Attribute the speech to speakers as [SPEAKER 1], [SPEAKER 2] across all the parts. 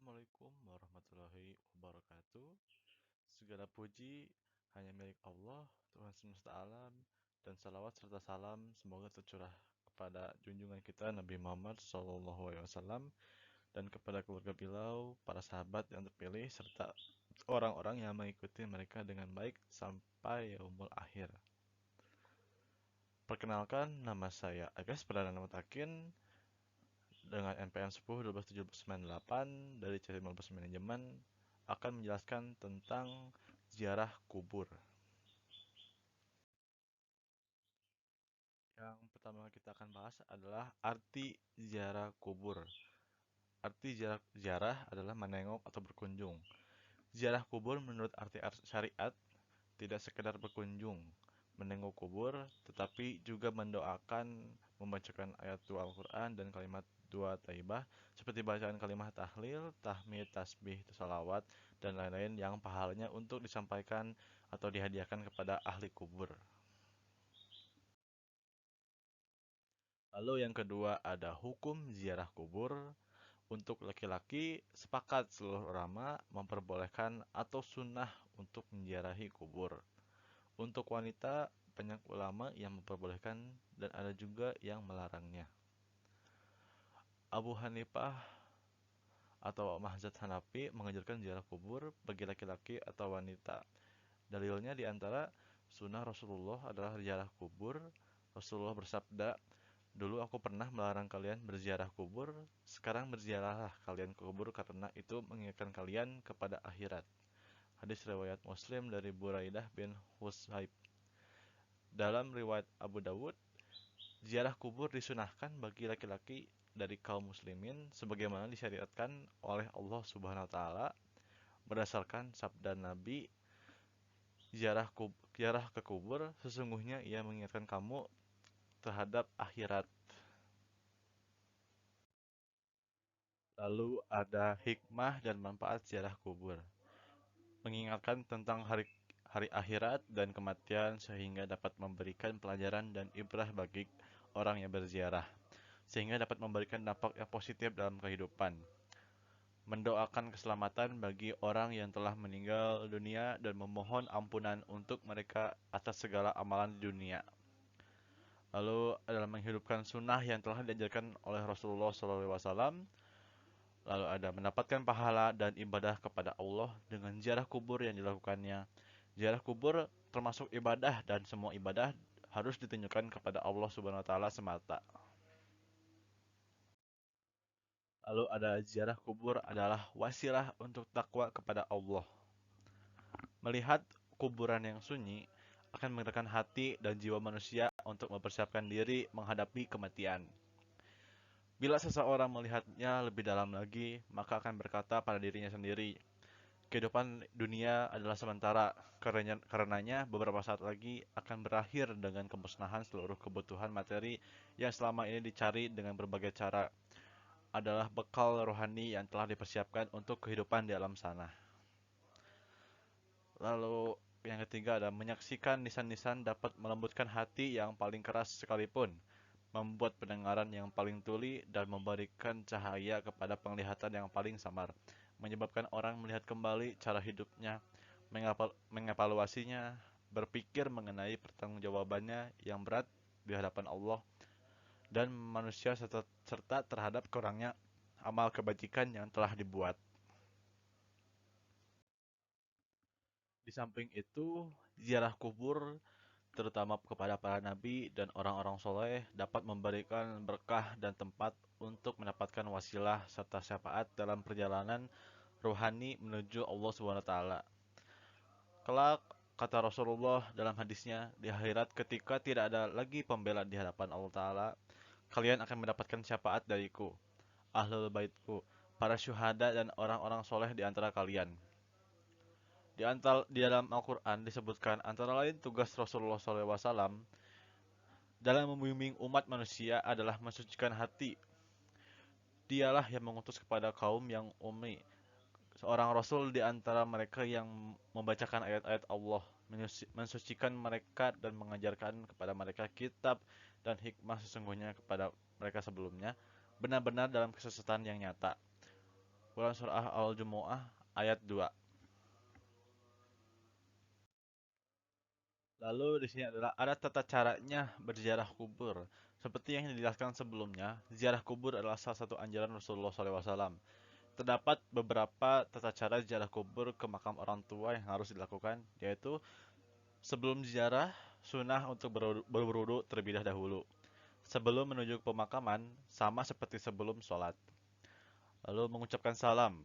[SPEAKER 1] Assalamualaikum warahmatullahi wabarakatuh. Segala puji hanya milik Allah, Tuhan semesta alam, dan salawat serta salam semoga tercurah kepada junjungan kita Nabi Muhammad SAW dan kepada keluarga beliau, para sahabat yang terpilih, serta orang-orang yang mengikuti mereka dengan baik sampai yaumul akhir. Perkenalkan, nama saya Agus Perdana Mutakin dengan NPM 10 12 798 dari C15 Manajemen akan menjelaskan tentang ziarah kubur. Yang pertama kita akan bahas adalah arti ziarah kubur. Arti ziarah adalah menengok atau berkunjung. Ziarah kubur menurut arti syariat tidak sekedar berkunjung, menengok kubur, tetapi juga mendoakan, membacakan ayat doa Al-Quran dan kalimat doa taibah, seperti bacaan kalimat tahlil, tahmid, tasbih, salawat, dan lain-lain yang pahalanya untuk disampaikan atau dihadiahkan kepada ahli kubur. Lalu yang kedua ada hukum ziarah kubur. Untuk laki-laki, sepakat seluruh ulama memperbolehkan atau sunnah untuk menziarahi kubur. Untuk wanita, banyak ulama yang memperbolehkan dan ada juga yang melarangnya. Abu Hanifah atau Mazhab Hanafi mengajarkan ziarah kubur bagi laki-laki atau wanita. Dalilnya di antara sunnah Rasulullah adalah ziarah kubur. Rasulullah bersabda, "Dulu aku pernah melarang kalian berziarah kubur, sekarang berziarahlah kalian ke kubur karena itu mengingatkan kalian kepada akhirat." Hadis riwayat Muslim dari Buraidah bin Husayb. Dalam riwayat Abu Dawud, ziarah kubur disunahkan bagi laki-laki dari kaum muslimin sebagaimana disyariatkan oleh Allah Subhanahu wa taala berdasarkan sabda Nabi, ziarah ke kubur sesungguhnya ia mengingatkan kamu terhadap akhirat. Lalu ada hikmah dan manfaat ziarah kubur. Mengingatkan tentang hari akhirat dan kematian sehingga dapat memberikan pelajaran dan ibrah bagi orang yang berziarah, sehingga dapat memberikan dampak yang positif dalam kehidupan. Mendoakan keselamatan bagi orang yang telah meninggal dunia dan memohon ampunan untuk mereka atas segala amalan di dunia. Lalu adalah menghidupkan sunnah yang telah diajarkan oleh Rasulullah SAW. Lalu ada mendapatkan pahala dan ibadah kepada Allah dengan ziarah kubur yang dilakukannya. Ziarah kubur termasuk ibadah dan semua ibadah harus ditunjukkan kepada Allah Subhanahu wa taala semata. Lalu ada ziarah kubur adalah wasilah untuk takwa kepada Allah. Melihat kuburan yang sunyi akan menggerakkan hati dan jiwa manusia untuk mempersiapkan diri menghadapi kematian. Bila seseorang melihatnya lebih dalam lagi, maka akan berkata pada dirinya sendiri, kehidupan dunia adalah sementara, karenanya beberapa saat lagi akan berakhir dengan kemusnahan seluruh kebutuhan materi yang selama ini dicari dengan berbagai cara, adalah bekal rohani yang telah dipersiapkan untuk kehidupan di alam sana. Lalu yang ketiga ada menyaksikan nisan-nisan dapat melembutkan hati yang paling keras sekalipun, membuat pendengaran yang paling tuli dan memberikan cahaya kepada penglihatan yang paling samar, menyebabkan orang melihat kembali cara hidupnya, mengevaluasinya, berpikir mengenai pertanggungjawabannya yang berat di hadapan Allah dan manusia serta terhadap kurangnya amal kebajikan yang telah dibuat. Di samping itu, ziarah kubur terutama kepada para nabi dan orang-orang soleh dapat memberikan berkah dan tempat untuk mendapatkan wasilah serta syafaat dalam perjalanan rohani menuju Allah Subhanahu wa taala. Kelak, kata Rasulullah dalam hadisnya, di akhirat ketika tidak ada lagi pembela di hadapan Allah taala, kalian akan mendapatkan syafaat dariku, ahlul baitku, para syuhada dan orang-orang soleh di antara kalian. Di dalam Al-Quran disebutkan antara lain tugas Rasulullah SAW dalam membimbing umat manusia adalah mensucikan hati. Dialah yang mengutus kepada kaum yang ummi, seorang rasul di antara mereka yang membacakan ayat-ayat Allah, mensucikan mereka dan mengajarkan kepada mereka kitab dan hikmah sesungguhnya kepada mereka sebelumnya, benar-benar dalam kesesatan yang nyata. Quran Surah Al-Jumu'ah ayat 2. Lalu di sini adalah ada tata caranya berziarah kubur. Seperti yang dijelaskan sebelumnya, ziarah kubur adalah salah satu anjuran Rasulullah SAW. Terdapat beberapa tata cara ziarah kubur ke makam orang tua yang harus dilakukan, yaitu sebelum ziarah, sunnah untuk berwudu terlebih dahulu. Sebelum menuju ke pemakaman, sama seperti sebelum sholat. Lalu mengucapkan salam.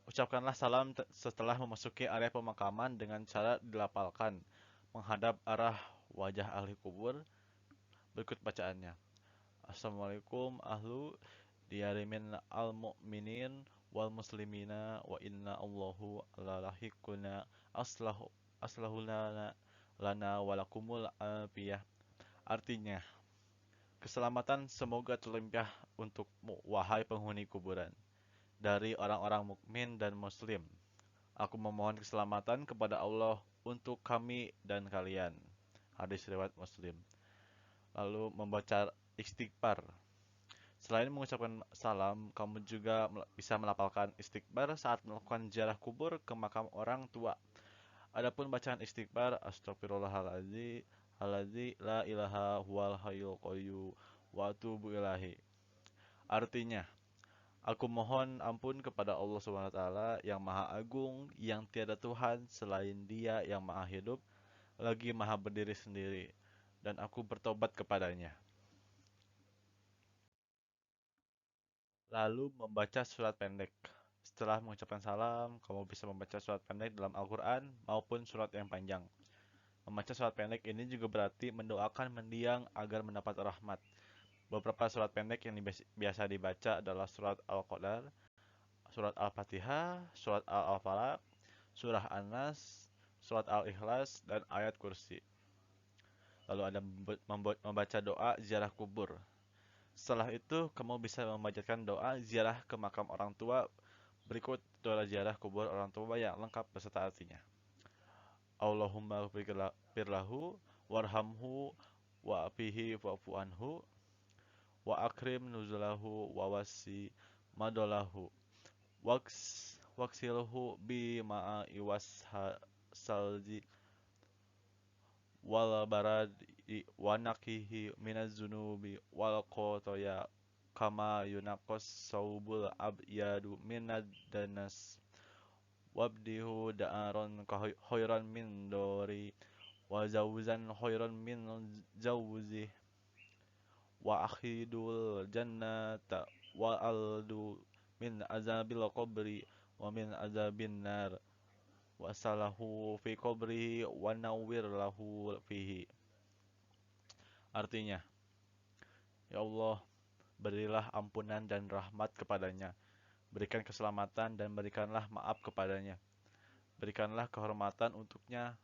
[SPEAKER 1] Ucapkanlah salam setelah memasuki area pemakaman dengan cara dilapalkan, menghadap arah wajah ahli kubur. Berikut bacaannya. Assalamualaikum ahlu diyarimin al-mu'minin wal muslimina wa inna allahu ala lahikuna aslahulana lana walakumul afiyah. Artinya, keselamatan semoga terlimpah untukmu, wahai penghuni kuburan, dari orang-orang mukmin dan muslim. Aku memohon keselamatan kepada Allah untuk kami dan kalian. Hadis riwayat Muslim. Lalu membaca istighfar. Selain mengucapkan salam, kamu juga bisa melafalkan istighfar saat melakukan ziarah kubur ke makam orang tua. Adapun bacaan istighfar, astagfirullahaladzim, la ilaha huwal hayyul qayyum wa atubu ilahi. Artinya, aku mohon ampun kepada Allah Subhanahu wa taala yang Maha Agung, yang tiada Tuhan selain Dia yang Maha Hidup, lagi Maha berdiri sendiri, dan aku bertobat kepadanya. Lalu membaca surat pendek. Setelah mengucapkan salam, kamu bisa membaca surat pendek dalam Al-Quran maupun surat yang panjang. Membaca surat pendek ini juga berarti mendoakan mendiang agar mendapat rahmat. Beberapa surat pendek yang biasa dibaca adalah surat Al-Qadar, surat Al-Fatihah, surat Al-Falaq, surah An-Nas, surat Al-Ikhlas, dan ayat kursi. Lalu ada membaca doa ziarah kubur. Setelah itu, kamu bisa memanjatkan doa ziarah ke makam orang tua. Berikut doa ziarah kubur orang tua yang lengkap beserta artinya. Allahumma firlahu warhamhu wa afihi wa'fu anhu wa akrim nuzulahu wa wasi madolahu waksilhu bi ma'a iwas salji wal baradi wa nakihi minaz zunubi wal khotoya kama yunaqas saubul abyadu minad danas wabdihu da'aron khairan min dori wa zawzan khairan min zawzi wa akhidul jannata wa aldu min azabil qabri wa min azabin nar wa salahu fi qabrihi wa nawwir lahu fihi. Artinya, ya Allah, berilah ampunan dan rahmat kepadanya, berikan keselamatan dan berikanlah maaf kepadanya, berikanlah kehormatan untuknya,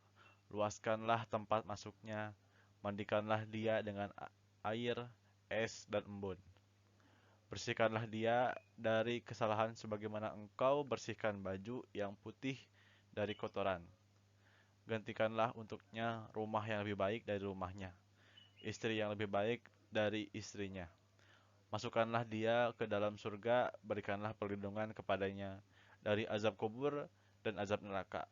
[SPEAKER 1] luaskanlah tempat masuknya, mandikanlah dia dengan air, es, dan embun. Bersihkanlah dia dari kesalahan sebagaimana engkau bersihkan baju yang putih dari kotoran. Gantikanlah untuknya rumah yang lebih baik dari rumahnya, istri yang lebih baik dari istrinya. Masukkanlah dia ke dalam surga, berikanlah perlindungan kepadanya dari azab kubur dan azab neraka.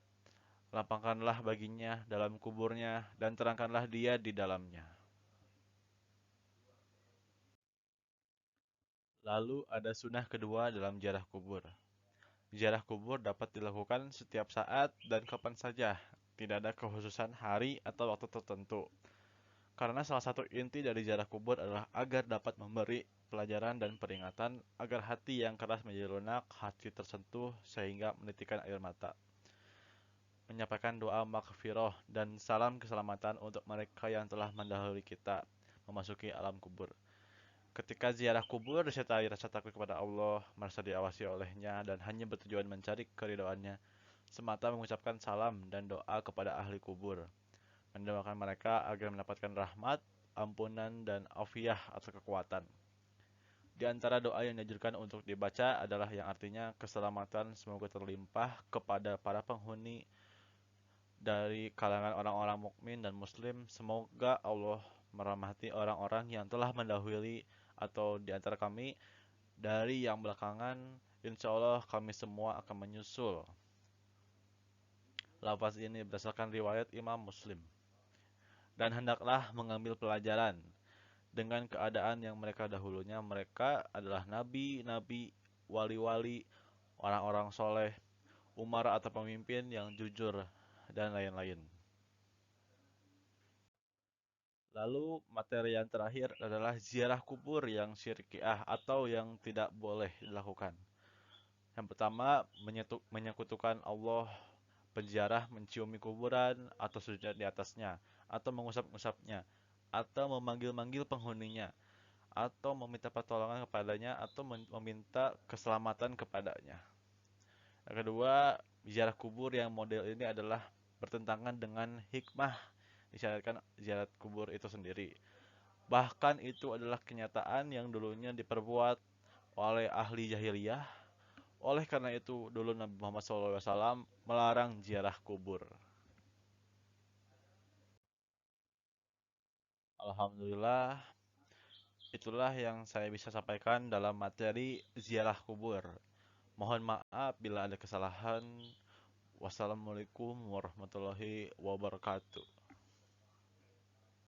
[SPEAKER 1] Lapangkanlah baginya dalam kuburnya dan terangkanlah dia di dalamnya. Lalu ada sunnah kedua dalam ziarah kubur. Ziarah kubur dapat dilakukan setiap saat dan kapan saja. Tidak ada kekhususan hari atau waktu tertentu. Karena salah satu inti dari ziarah kubur adalah agar dapat memberi pelajaran dan peringatan agar hati yang keras menjadi lunak, hati tersentuh sehingga menitikkan air mata. Menyampaikan doa maghfirah dan salam keselamatan untuk mereka yang telah mendahului kita memasuki alam kubur. Ketika ziarah kubur disertai rasa takut kepada Allah, merasa diawasi olehnya, dan hanya bertujuan mencari keridhaannya, semata mengucapkan salam dan doa kepada ahli kubur, mendoakan mereka agar mendapatkan rahmat, ampunan, dan afiah atau kekuatan. Di antara doa yang dianjurkan untuk dibaca adalah yang artinya keselamatan semoga terlimpah kepada para penghuni dari kalangan orang-orang mukmin dan muslim. Semoga Allah merahmati orang-orang yang telah mendahului atau di antara kami dari yang belakangan Insya Allah kami semua akan menyusul. Lafaz ini berdasarkan riwayat Imam Muslim. Dan hendaklah mengambil pelajaran dengan keadaan yang mereka dahulunya. Mereka adalah nabi-nabi, wali-wali, orang-orang soleh, umara atau pemimpin yang jujur, dan lain-lain. Lalu materi yang terakhir adalah ziarah kubur yang syirkiah atau yang tidak boleh dilakukan. Yang pertama, menyekutukan Allah. Penziarah menciumi kuburan atau sujud di atasnya, atau mengusap-usapnya, atau memanggil-manggil penghuninya, atau meminta pertolongan kepadanya, atau meminta keselamatan kepadanya. Yang kedua, ziarah kubur yang model ini adalah bertentangan dengan hikmah disyariatkan ziarah kubur itu sendiri. Bahkan itu adalah kenyataan yang dulunya diperbuat oleh ahli jahiliyah. Oleh karena itu, dulu Nabi Muhammad SAW melarang ziarah kubur. Alhamdulillah, itulah yang saya bisa sampaikan dalam materi ziarah kubur. Mohon maaf bila ada kesalahan. Wassalamualaikum warahmatullahi wabarakatuh.